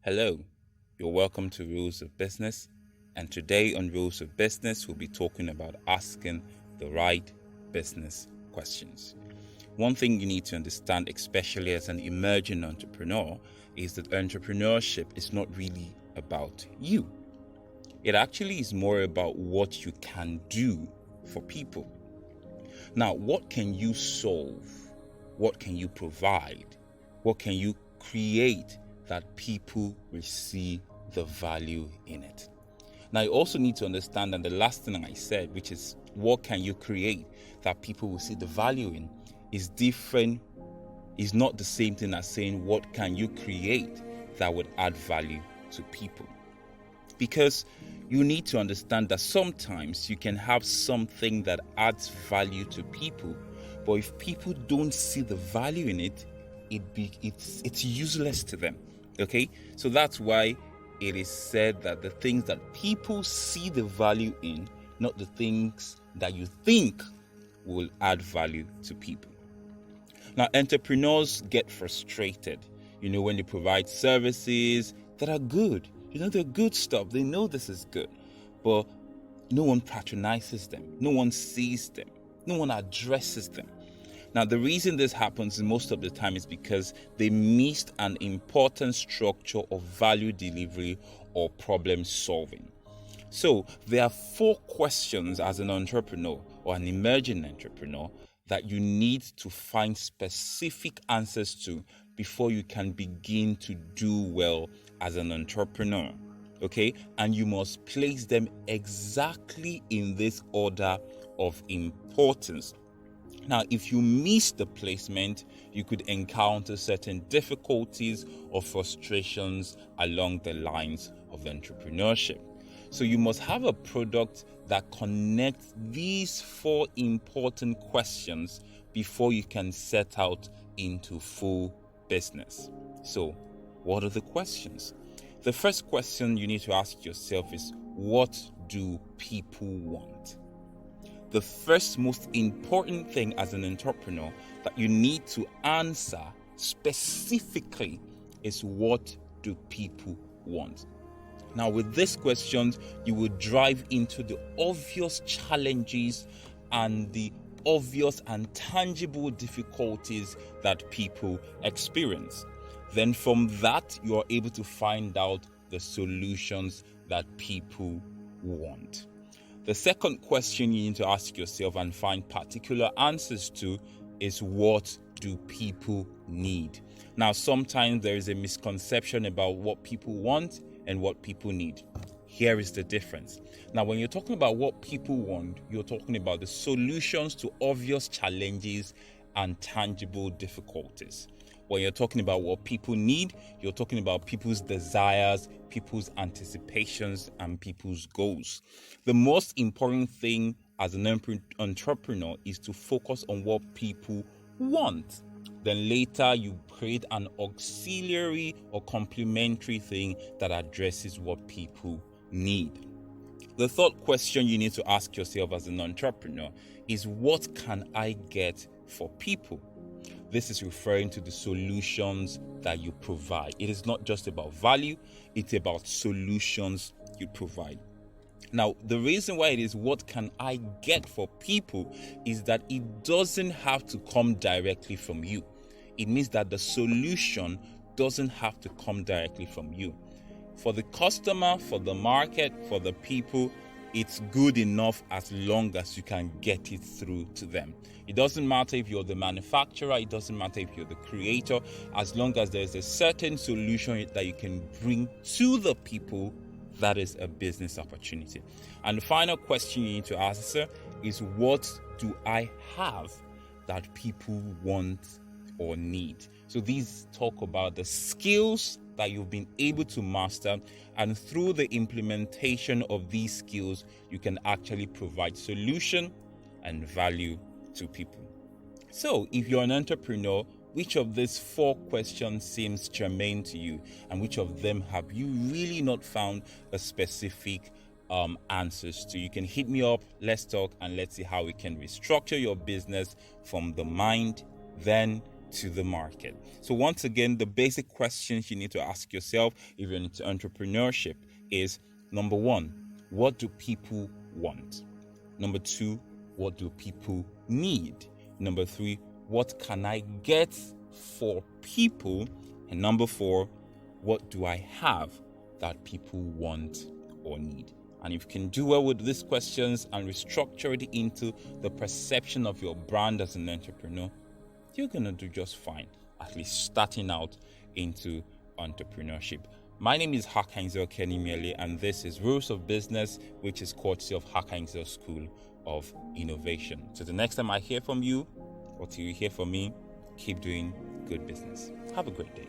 Hello, you're welcome to Rules of Business, and today on Rules of Business, we'll be talking about asking the right business questions. One thing you need to understand, especially as an emerging entrepreneur, is that entrepreneurship is not really about you. It actually is more about what you can do for people. Now, what can you solve? What can you provide? What can you create that people will see the value in it? Now, you also need to understand that the last thing I said, which is what can you create that people will see the value in, is different, is not the same thing as saying what can you create that would add value to people. Because you need to understand that sometimes you can have something that adds value to people, but if people don't see the value in it, it's useless to them. Okay, so that's why it is said that the things that people see the value in, not the things that you think will add value to people. Now, entrepreneurs get frustrated, when they provide services that are good. They're good stuff. They know this is good, but no one patronizes them. No one sees them. No one addresses them. Now, the reason this happens most of the time is because they missed an important structure of value delivery or problem solving. So there are 4 questions as an entrepreneur or an emerging entrepreneur that you need to find specific answers to before you can begin to do well as an entrepreneur. Okay, and you must place them exactly in this order of importance. Now, if you miss the placement, you could encounter certain difficulties or frustrations along the lines of entrepreneurship. So you must have a product that connects these 4 important questions before you can set out into full business. So, what are the questions? The first question you need to ask yourself is, what do people want? The first most important thing as an entrepreneur that you need to answer specifically is, what do people want? Now, with these questions, you will drive into the obvious challenges and the obvious and tangible difficulties that people experience. Then from that, you are able to find out the solutions that people want. The second question you need to ask yourself and find particular answers to is, what do people need? Now, sometimes there is a misconception about what people want and what people need. Here is the difference. Now, when you're talking about what people want, you're talking about the solutions to obvious challenges and tangible difficulties. When you're talking about what people need, you're talking about people's desires, people's anticipations, and people's goals. The most important thing as an entrepreneur is to focus on what people want. Then later you create an auxiliary or complementary thing that addresses what people need. The third question you need to ask yourself as an entrepreneur is, what can I get for people? This is referring to the solutions that you provide. It is not just about value, it's about solutions you provide. Now, the reason why it is what can I get for people is that it doesn't have to come directly from you. It means that the solution doesn't have to come directly from you. For the customer, for the market, for the people, it's good enough as long as you can get it through to them. It doesn't matter if you're the manufacturer, it doesn't matter if you're the creator, as long as there's a certain solution that you can bring to the people, that is a business opportunity. And the final question you need to answer is, what do I have that people want or need? So these talk about the skills that you've been able to master, and through the implementation of these skills, you can actually provide solution and value to people. So if you're an entrepreneur, which of these 4 questions seems germane to you, and which of them have you really not found a specific answers to? You can hit me up, let's talk, and let's see how we can restructure your business from the mind, then to the market. So once again, the basic questions you need to ask yourself if you're into entrepreneurship is, number one, what do people want? Number two, what do people need? Number three, what can I get for people? And number four, what do I have that people want or need? And if you can do well with these questions and restructure it into the perception of your brand as an entrepreneur, you're going to do just fine, at least starting out into entrepreneurship. My name is Harkheindzel Kenny Miele, and this is Rules of Business, which is courtesy of Harkheindzel School of Innovation. So the next time I hear from you, or till you hear from me, keep doing good business. Have a great day.